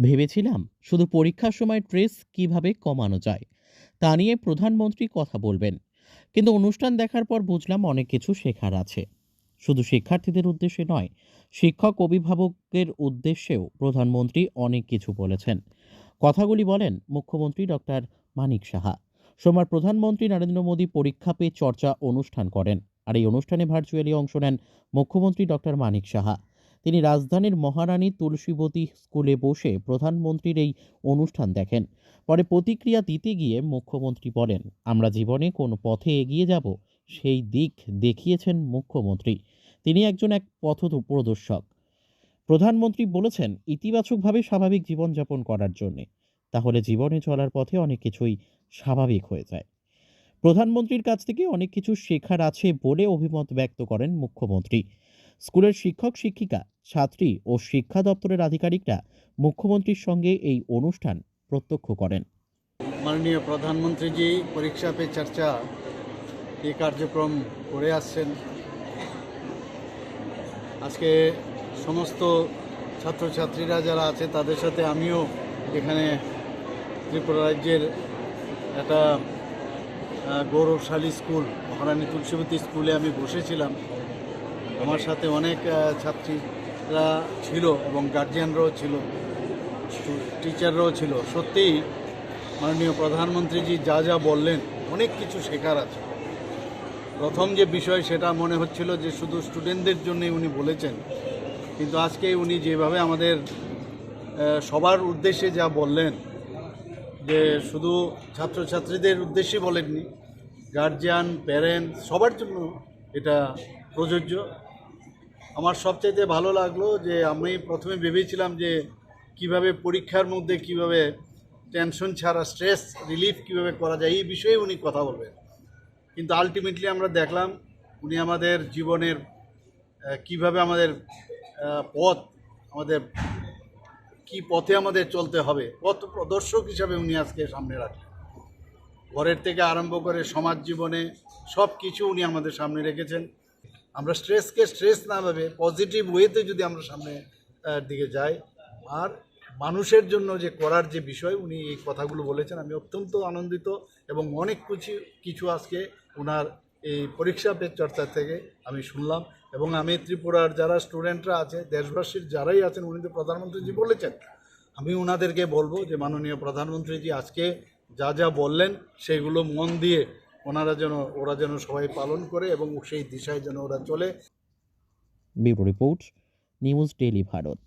ভেবেছিলাম শুধু পরীক্ষার সময় স্ট্রেস কিভাবে কমানো যায় তা নিয়ে প্রধানমন্ত্রী কথা বলবেন, কিন্তু অনুষ্ঠান দেখার পর বুঝলাম অনেক কিছু শেখার আছে। শুধু শিক্ষার্থীদের উদ্দেশ্যে নয়, শিক্ষক অভিভাবকের উদ্দেশ্যেও প্রধানমন্ত্রী অনেক কিছু বলেছেন। কথাগুলি বলেন মুখ্যমন্ত্রী ডক্টর মানিক সাহা। সোমবার প্রধানমন্ত্রী নরেন্দ্র মোদী পরীক্ষা পে চর্চা অনুষ্ঠান করেন, আর এই অনুষ্ঠানে ভার্চুয়ালি অংশ নেন মুখ্যমন্ত্রী ডক্টর মানিক সাহা। তিনি রাজধানীর মহারানী তুলসীবতী স্কুলে বসে প্রধানমন্ত্রীর এই অনুষ্ঠান দেখেন। পরে প্রতিক্রিয়া দিতে গিয়ে মুখ্যমন্ত্রী বলেন, আমরা জীবনে কোন পথে এগিয়ে যাব সেই দিক দেখিয়েছেন মুখ্যমন্ত্রী। তিনি এক পথ প্রদর্শক। প্রধানমন্ত্রী বলেছেন, ইতিবাচকভাবে স্বাভাবিক জীবনযাপন করার জন্যে, তাহলে জীবনে চলার পথে অনেক কিছুই স্বাভাবিক হয়ে যায়। প্রধানমন্ত্রীর কাছ থেকে অনেক কিছু শেখার আছে বলে অভিমত ব্যক্ত করেন মুখ্যমন্ত্রী। স্কুলের শিক্ষক শিক্ষিকা, ছাত্রী ও শিক্ষা দপ্তরের আধিকারিকরা মুখ্যমন্ত্রীর সঙ্গে এই অনুষ্ঠান প্রত্যক্ষ করেন। মাননীয় প্রধানমন্ত্রীজি পরীক্ষা পে চর্চা এই কার্যক্রম করে আসছেন। আজকে সমস্ত ছাত্রছাত্রীরা যারা আছে তাদের সাথে আমিও এখানে ত্রিপুরা রাজ্যের একটা গৌরবশালী স্কুল মহারানী তুলসীবতী স্কুলে আমি বসেছিলাম। আমার সাথে অনেক ছাত্রীরা ছিল এবং গার্জিয়ানরাও ছিল, টিচাররাও ছিল। সত্যিই মাননীয় প্রধানমন্ত্রীজি যা যা বললেন অনেক কিছু শেখার আছে। প্রথম যে বিষয় সেটা মনে হচ্ছিল যে শুধু স্টুডেন্টদের জন্যই উনি বলেছেন, কিন্তু আজকে উনি যেভাবে আমাদের সবার উদ্দেশ্যে যা বললেন, যে শুধু ছাত্রছাত্রীদের উদ্দেশ্যে বলেননি, গার্জিয়ান, প্যারেন্টস সবার জন্য এটা প্রযোজ্য। আমার সবচাইতে ভালো লাগলো যে আমি প্রথমে ভেবেছিলাম যে কিভাবে পরীক্ষার মধ্যে কিভাবে টেনশন ছাড়া স্ট্রেস রিলিফ কিভাবে করা যায় এই বিষয়ে উনি কথা বলবেন, কিন্তু আলটিমেটলি আমরা দেখলাম উনি আমাদের জীবনের কিভাবে আমাদের পথ, আমাদের কি পথে আমাদের চলতে হবে, পথ প্রদর্শক হিসাবে উনি আজকে সামনে রাখলেন। ঘরের থেকে আরম্ভ করে সমাজ জীবনে সব কিছু উনি আমাদের সামনে রেখেছেন। আমরা স্ট্রেসকে স্ট্রেস না ভেবে পজিটিভ ওয়েতে যদি আমরা সামনে দিকে যাই, আর মানুষের জন্য যে করার যে বিষয় উনি এই কথাগুলো বলেছেন, আমি অত্যন্ত আনন্দিত এবং অনেক কিছু আজকে ওনার এই পরীক্ষা পে চর্চা থেকে আমি শুনলাম। এবং আমি ত্রিপুরার যারা স্টুডেন্টরা আছে, দেশবাসীর যারাই আছেন, উনি তো প্রধানমন্ত্রীজি বলেছেন, আমি ওনাদেরকে বলবো যে মাননীয় প্রধানমন্ত্রীজি আজকে যা যা বললেন সেগুলো মন দিয়ে ওরা যেন সবাই পালন করে এবং সেই দিশায় যেন ওরা চলে। Bureau report, news daily Bharat.